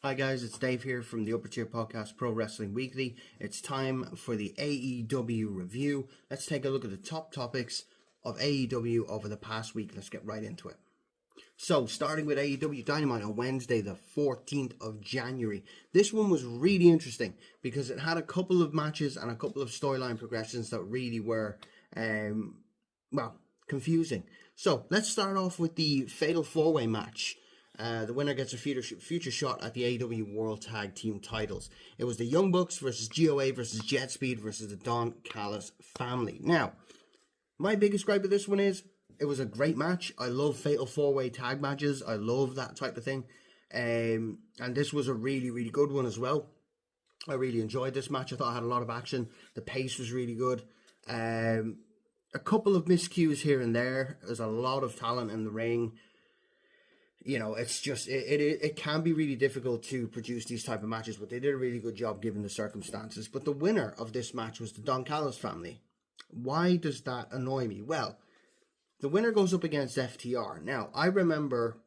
Hi guys, it's Dave here from the Upper Tier Podcast Pro Wrestling Weekly. It's time for the AEW review. Let's take a look at the top topics of AEW over the past week. Let's get right into it. So, starting with AEW Dynamite on Wednesday, the 14th of January. This one was really interesting because it had a couple of matches and a couple of storyline progressions that really were, confusing. So, let's start off with the Fatal 4-Way match. The winner gets a future shot at the AEW World Tag Team titles. It was the Young Bucks versus GOA versus Jet Speed versus the Don Callis family. Now, my biggest gripe with this one is, it was a great match. I love Fatal 4-Way tag matches. I love that type of thing. And this was a really, really good one as well. I really enjoyed this match. I thought it had a lot of action. The pace was really good. A couple of miscues here and there. There's a lot of talent in the ring. You know, it's just, it can be really difficult to produce these type of matches, but they did a really good job given the circumstances. But the winner of this match was the Don Callis family. Why does that annoy me? Well, the winner goes up against FTR. Now, I remember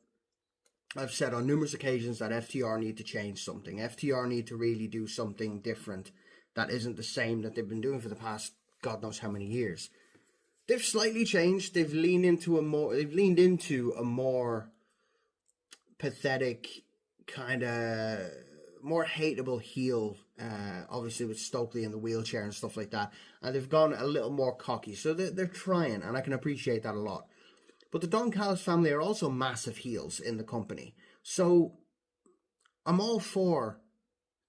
I've said on numerous occasions that FTR need to change something. FTR need to really do something different that isn't the same that they've been doing for the past God knows how many years. They've slightly changed. They've leaned into a more pathetic, kind of more hateable heel, obviously with Stokely in the wheelchair and stuff like that, and they've gone a little more cocky, so they're trying, and I can appreciate that a lot. But the Don Callis family are also massive heels in the company, so I'm all for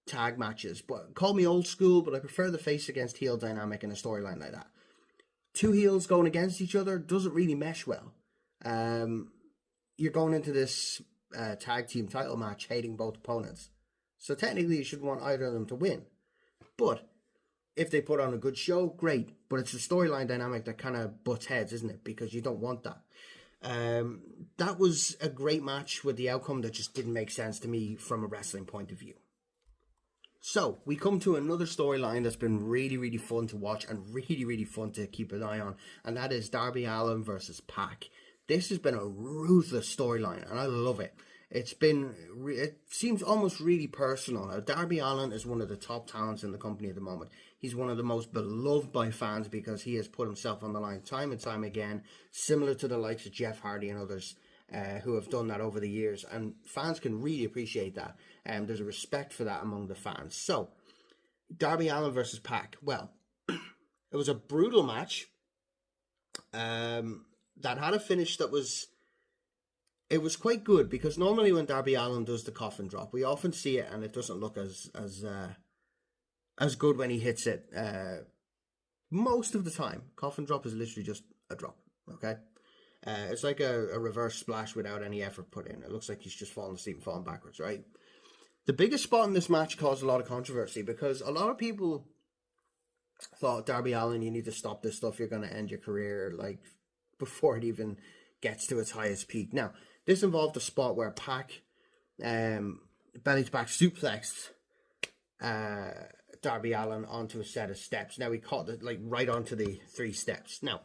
tag matches, but call me old school, but I prefer the face against heel dynamic in a storyline like that. Two heels going against each other doesn't really mesh well. You're going into this tag team title match hating both opponents, so technically you should want either of them to win. But if they put on a good show, great, but it's the storyline dynamic that kind of butts heads, isn't it? Because you don't want that. That was a great match with the outcome that just didn't make sense to me from a wrestling point of view. So we come to another storyline that's been really, really fun to watch and really, really fun to keep an eye on, and that is Darby Allin versus Pac. This has been a ruthless storyline, and I love it. It seems almost really personal. Now, Darby Allin is one of the top talents in the company at the moment. He's one of the most beloved by fans because he has put himself on the line time and time again, similar to the likes of Jeff Hardy and others who have done that over the years. And fans can really appreciate that. There's a respect for that among the fans. So, Darby Allin versus Pac. Well, it was a brutal match. That had a finish that was quite good, because normally when Darby Allin does the coffin drop, we often see it and it doesn't look as good when he hits it. Most of the time, coffin drop is literally just a drop. Okay, it's like a reverse splash without any effort put in. It looks like he's just falling asleep and falling backwards, right? The biggest spot in this match caused a lot of controversy because a lot of people thought, Darby Allin, you need to stop this stuff. You're going to end your career like before it even gets to its highest peak. Now, this involved a spot where Pac belly to back suplexed Darby Allin onto a set of steps. Now, he caught it like right onto the 3 steps. Now,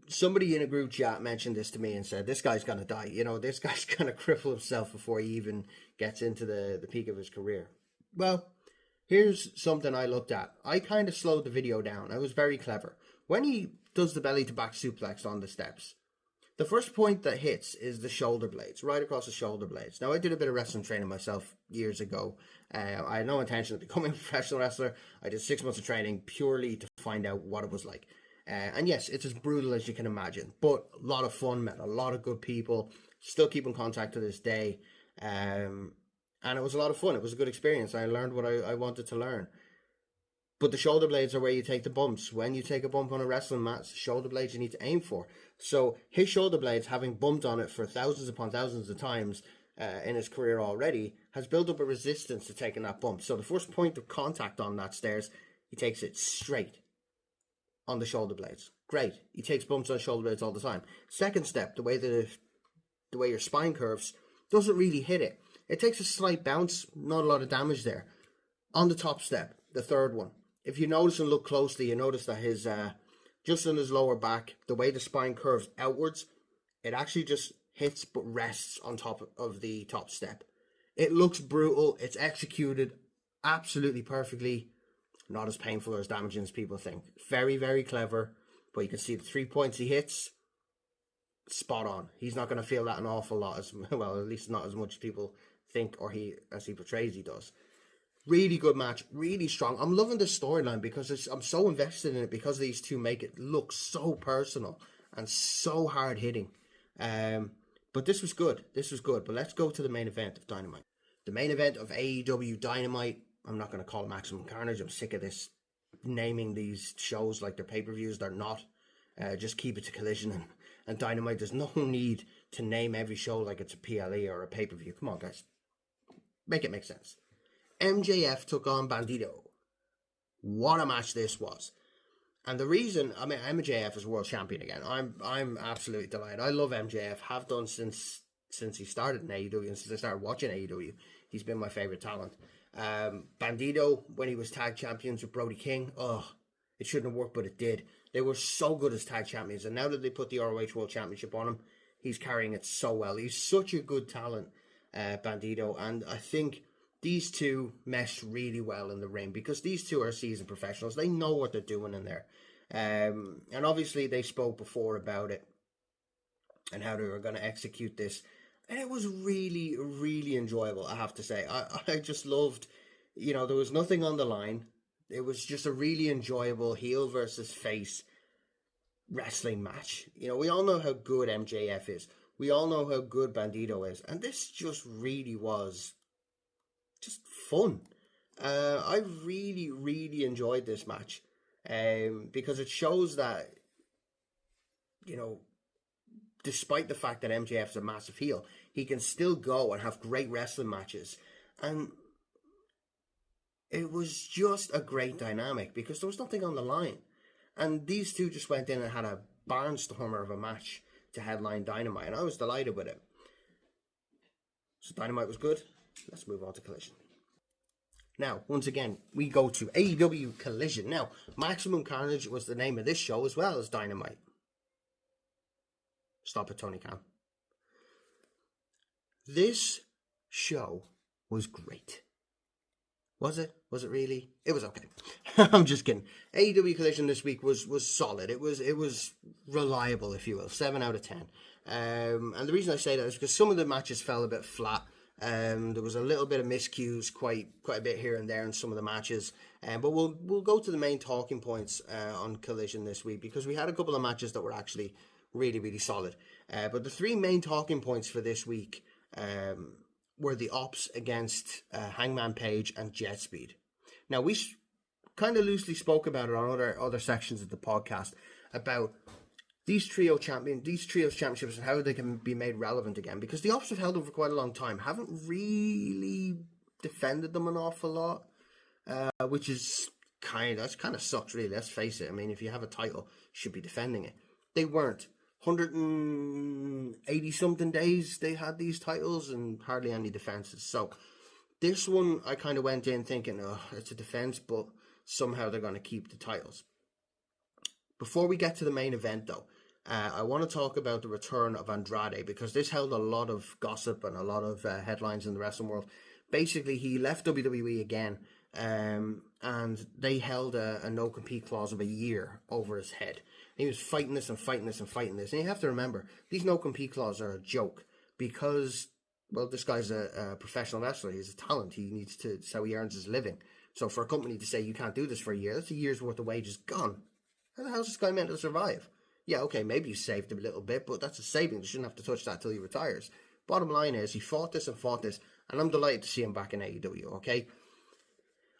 somebody in a group chat mentioned this to me and said, this guy's going to die. You know, this guy's going to cripple himself before he even gets into the peak of his career. Well, here's something I looked at. I kind of slowed the video down. I was very clever. When he does the belly to back suplex on the steps, the first point that hits is the shoulder blades, right across the shoulder blades. Now, I did a bit of wrestling training myself years ago. I had no intention of becoming a professional wrestler. I did 6 months of training purely to find out what it was like. And yes, it's as brutal as you can imagine, but a lot of fun, met a lot of good people, still keep in contact to this day. And it was a lot of fun. It was a good experience. I learned what I wanted to learn. But the shoulder blades are where you take the bumps. When you take a bump on a wrestling mat, it's the shoulder blades you need to aim for. So his shoulder blades, having bumped on it for thousands upon thousands of times in his career already, has built up a resistance to taking that bump. So the first point of contact on that stairs, he takes it straight on the shoulder blades. Great. He takes bumps on shoulder blades all the time. Second step, the way your spine curves, doesn't really hit it. It takes a slight bounce, not a lot of damage there. On the top step, the third one, if you notice and look closely, you notice that his just on his lower back, the way the spine curves outwards, it actually just hits but rests on top of the top step. It looks brutal. It's executed absolutely perfectly. Not as painful or as damaging as people think. Very, very clever. But you can see the 3 points he hits, spot on. He's not going to feel that an awful lot, as well, at least not as much as people think or as he portrays he does. Really good match, really strong. I'm loving this storyline because I'm so invested in it because these two make it look so personal and so hard hitting. But this was good. But let's go to the main event of Dynamite. The main event of AEW Dynamite. I'm not going to call it Maximum Carnage. I'm sick of this naming these shows like they're pay-per-views. They're not. Just keep it to Collision and Dynamite. There's no need to name every show like it's a PLE or a pay-per-view. Come on, guys. Make it make sense. MJF took on Bandito. What a match this was. And the reason, I mean, MJF is world champion again. I'm absolutely delighted. I love MJF. Have done since he started in AEW and since I started watching AEW. He's been my favorite talent. Bandito, when he was tag champions with Brody King, it shouldn't have worked, but it did. They were so good as tag champions, and now that they put the ROH World Championship on him, he's carrying it so well. He's such a good talent, Bandito, and I think these two mesh really well in the ring because these two are seasoned professionals. They know what they're doing in there. And obviously they spoke before about it and how they were going to execute this. And it was really, really enjoyable, I have to say. I just loved, there was nothing on the line. It was just a really enjoyable heel versus face wrestling match. We all know how good MJF is. We all know how good Bandito is. And this just really was just fun. I really, really enjoyed this match because it shows that, despite the fact that MJF's a massive heel, he can still go and have great wrestling matches. And it was just a great dynamic because there was nothing on the line. And these two just went in and had a barnstormer of a match to headline Dynamite, and I was delighted with it. So Dynamite was good. Let's move on to Collision. Now, once again, we go to AEW Collision. Now, Maximum Carnage was the name of this show as well as Dynamite. Stop it, Tony Khan. This show was great. Was it? Was it really? It was okay. I'm just kidding. AEW Collision this week was solid. It was reliable, if you will. 7 out of 10. And the reason I say that is because some of the matches fell a bit flat. There was a little bit of miscues, quite a bit here and there in some of the matches. But we'll go to the main talking points on Collision this week because we had a couple of matches that were actually really, really solid. But the 3 main talking points for this week were the Ops against Hangman Page and Jet Speed. Now, we kind of loosely spoke about it on other sections of the podcast about these trios championships and how they can be made relevant again, because the Ops have held them for quite a long time, haven't really defended them an awful lot, which is kind of sucks, really. Let's face it. I mean, if you have a title, you should be defending it. They weren't. 180 something days they had these titles and hardly any defenses. So this one I kind of went in thinking, it's a defense, but somehow they're going to keep the titles. Before we get to the main event though, I want to talk about the return of Andrade, because this held a lot of gossip and a lot of headlines in the wrestling world. Basically, he left WWE again, and they held a no-compete clause of a year over his head. He was fighting this. And you have to remember, these no-compete clauses are a joke because, well, this guy's a professional wrestler. He's a talent. It's how he earns his living. So for a company to say you can't do this for a year, that's a year's worth of wages gone. How the hell's this guy meant to survive? Yeah, okay, maybe you saved him a little bit, but that's a saving. You shouldn't have to touch that till he retires. Bottom line is, he fought this, and I'm delighted to see him back in AEW, okay?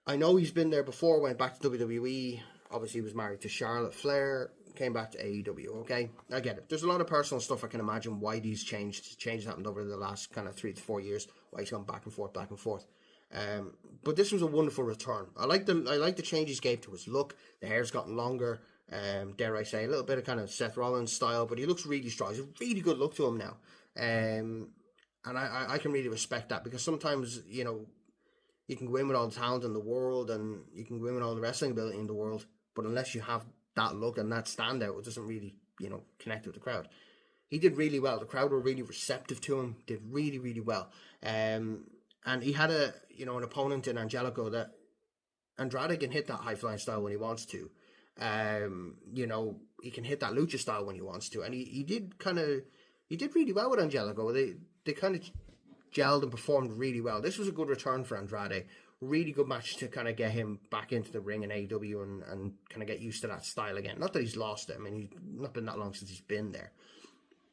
I know he's been there before, went back to WWE. Obviously, he was married to Charlotte Flair, came back to AEW, okay? I get it. There's a lot of personal stuff I can imagine why these changes happened over the last kind of 3 to 4 years, why he's gone back and forth. But this was a wonderful return. I like the change he's gave to his look. The hair's gotten longer. Dare I say, a little bit of kind of Seth Rollins style, but he looks really strong. He's a really good look to him now. And I can really respect that, because sometimes, you can go in with all the talent in the world and you can go in with all the wrestling ability in the world, but unless you have that look and that standout, it doesn't really, connect with the crowd. He did really well. The crowd were really receptive to him, did really, really well. And he had an opponent in Angelico that Andrade can hit that high flying style when he wants to. He can hit that lucha style when he wants to, and he did really well with Angelico. They kind of gelled and performed really well. This was a good return for Andrade. Really good match to kind of get him back into the ring in AEW and kind of get used to that style again. Not that he's lost it. I mean, he's not been that long since he's been there,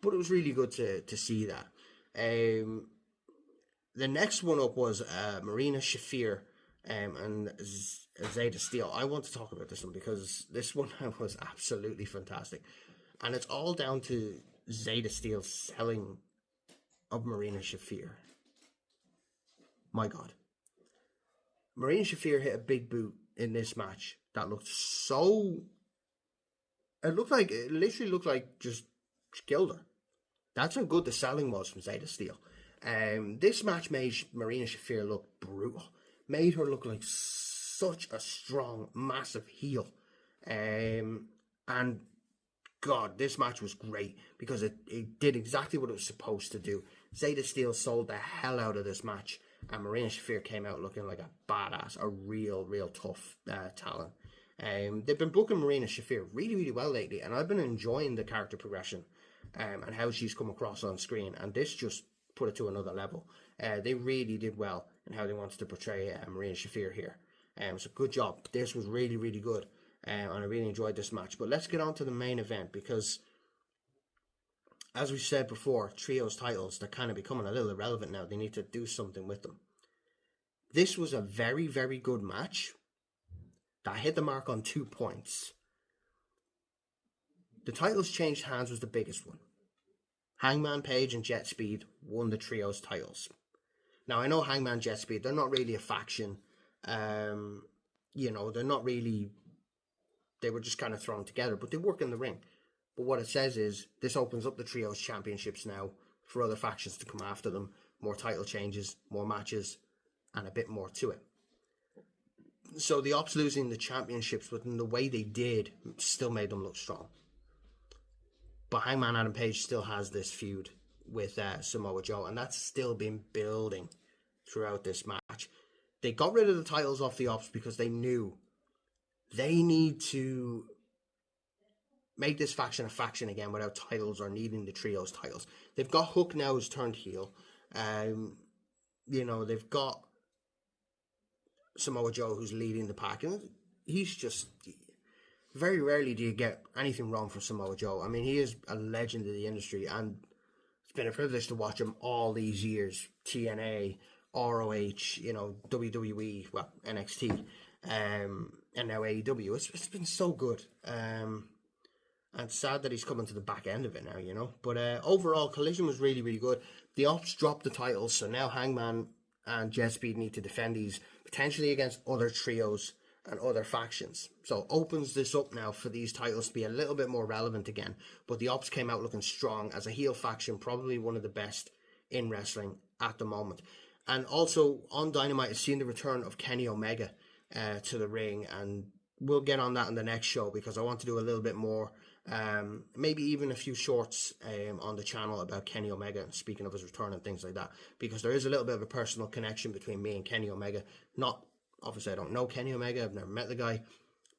but it was really good to see that. The next one up was Marina Shafir and Zeta Steel. I want to talk about this one because this one was absolutely fantastic. And it's all down to Zeta Steel's selling of Marina Shafir. My God. Marina Shafir hit a big boot in this match that looked so... It literally looked like just killed her. That's how good the selling was from Zeta Steel. This match made Marina Shafir look brutal. Made her look like such a strong, massive heel. And God, this match was great because it did exactly what it was supposed to do. Zeta Steel sold the hell out of this match, and Marina Shafir came out looking like a badass, a real tough talent. They've been booking Marina Shafir really, really well lately, and I've been enjoying the character progression and how she's come across on screen, and this just put it to another level. They really did well in how they wanted to portray Marina Shafir here. So good job. This was really, really good. And I really enjoyed this match. But let's get on to the main event because, as we said before, trios titles, they're kind of becoming a little irrelevant now. They need to do something with them. This was a very, very good match that hit the mark on 2 points. The titles changed hands was the biggest one. Hangman Page and Jet Speed won the trios titles. Now, I know Hangman, Jet Speed, they're not really a faction. They're not really... They were just kind of thrown together, but they work in the ring. But what it says is, this opens up the trios championships now for other factions to come after them. More title changes, more matches, and a bit more to it. So the Ops losing the championships, but in the way they did, still made them look strong. But Hangman Adam Page still has this feud with Samoa Joe, and that's still been building throughout this match. They got rid of the titles off the Ops because they knew they need to make this faction a faction again without titles or needing the trios titles. They've got Hook now who's turned heel. They've got Samoa Joe who's leading the pack, and he's just... Very rarely do you get anything wrong from Samoa Joe. I mean, he is a legend in the industry, and it's been a privilege to watch him all these years. TNA, ROH, WWE, well, NXT, and now AEW. It's been so good. And sad that he's coming to the back end of it now, But overall, Collision was really, really good. The Ops dropped the titles, so now Hangman and Jet Speed need to defend these, potentially against other trios and other factions. So opens this up now for these titles to be a little bit more relevant again. But the Ops came out looking strong as a heel faction, probably one of the best in wrestling at the moment. And also on Dynamite, I've seen the return of Kenny Omega to the ring, and we'll get on that in the next show because I want to do a little bit more, maybe even a few shorts on the channel about Kenny Omega, speaking of his return and things like that, because there is a little bit of a personal connection between me and Kenny Omega. Obviously, I don't know Kenny Omega. I've never met the guy.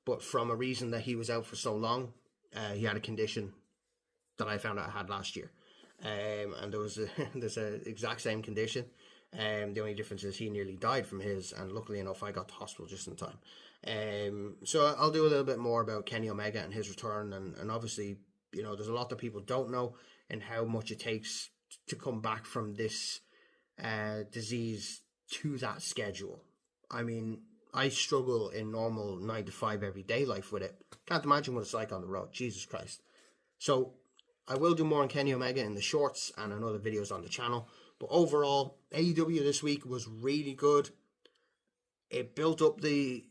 But from a reason that he was out for so long, he had a condition that I found out I had last year. And there's a exact same condition. The only difference is he nearly died from his. And luckily enough, I got to hospital just in time. So I'll do a little bit more about Kenny Omega and his return. And obviously, there's a lot that people don't know and how much it takes to come back from this disease to that schedule. I mean, I struggle in normal 9 to 5 everyday life with it. Can't imagine what it's like on the road. Jesus Christ. So I will do more on Kenny Omega in the shorts and in other videos on the channel. But overall, AEW this week was really good. It built up the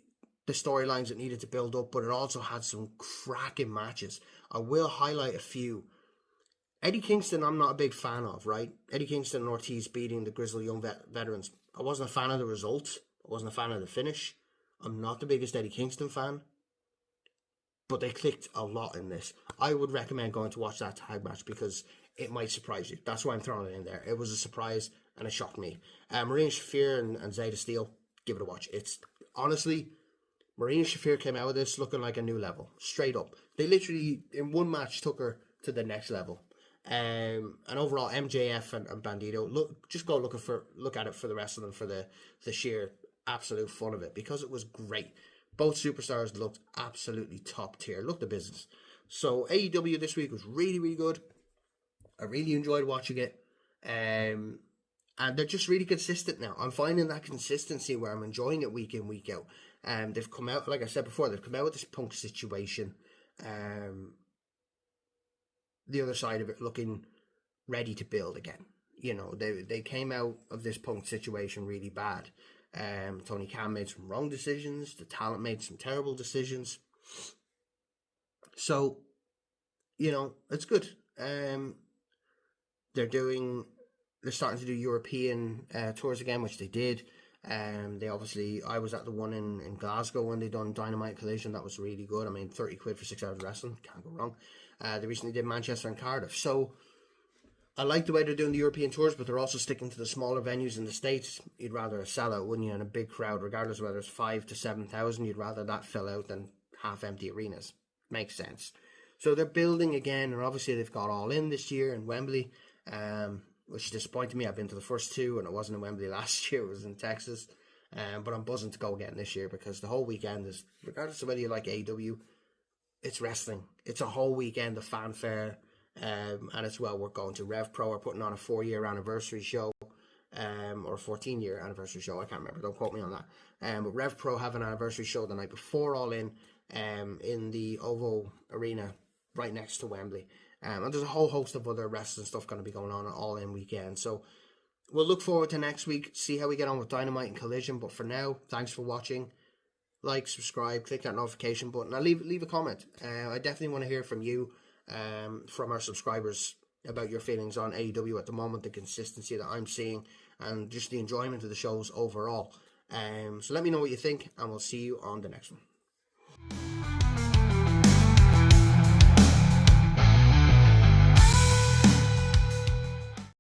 storylines it needed to build up, but it also had some cracking matches. I will highlight a few. Eddie Kingston, I'm not a big fan of, right? Eddie Kingston and Ortiz beating the Grizzly Young Veterans. I wasn't a fan of the result. I wasn't a fan of the finish. I'm not the biggest Eddie Kingston fan, but they clicked a lot in this. I would recommend going to watch that tag match because it might surprise you. That's why I'm throwing it in there. It was a surprise, and it shocked me. Marina Shafir and Zeta Steel, give it a watch. It's honestly, Marina Shafir came out of this looking like a new level, straight up. They literally, in one match, took her to the next level. And overall, MJF and Bandito, just go look at it for the rest of them, for the sheer absolute fun of it, because it was great. Both superstars looked absolutely top tier, looked the business. So AEW this week was really, really good. I really enjoyed watching it. And they're just really consistent now. I'm finding that consistency where I'm enjoying it week in, week out. They've come out, like I said before, they've come out with this Punk situation. The other side of it looking ready to build again. You know, they came out of this Punk situation really bad. Tony Khan made some wrong decisions. The talent made some terrible decisions. So, you know, it's good. They're starting to do European tours again, which they did. They obviously, I was at the one in Glasgow when they done Dynamite Collision. That was really good. I mean, 30 quid for 6 hours of wrestling, can't go wrong. They recently did Manchester and Cardiff. So I like the way they're doing the European tours, but they're also sticking to the smaller venues in the States. You'd rather a sellout, wouldn't you, in a big crowd, regardless of whether it's 5,000 to 7,000. You'd rather that fill out than half-empty arenas. Makes sense. So they're building again, and obviously they've got All In this year in Wembley, which disappointed me. I've been to the first two, and it wasn't in Wembley last year. It was in Texas. But I'm buzzing to go again this year, because the whole weekend is, regardless of whether you like AEW, it's wrestling. It's a whole weekend of fanfare. And it's well worth going to. Rev Pro are putting on a 4-year anniversary show, or a 14-year anniversary show. I can't remember. Don't quote me on that. But Rev Pro have an anniversary show the night before All In the OVO Arena right next to Wembley. And there's a whole host of other wrestling stuff going to be going on All In weekend. So we'll look forward to next week, see how we get on with Dynamite and Collision. But for now, thanks for watching. Like, subscribe, click that notification button, and leave a comment. I definitely want to hear from you. From our subscribers about your feelings on AEW at the moment, the consistency that I'm seeing, and just the enjoyment of the shows overall. So let me know what you think, and we'll see you on the next one.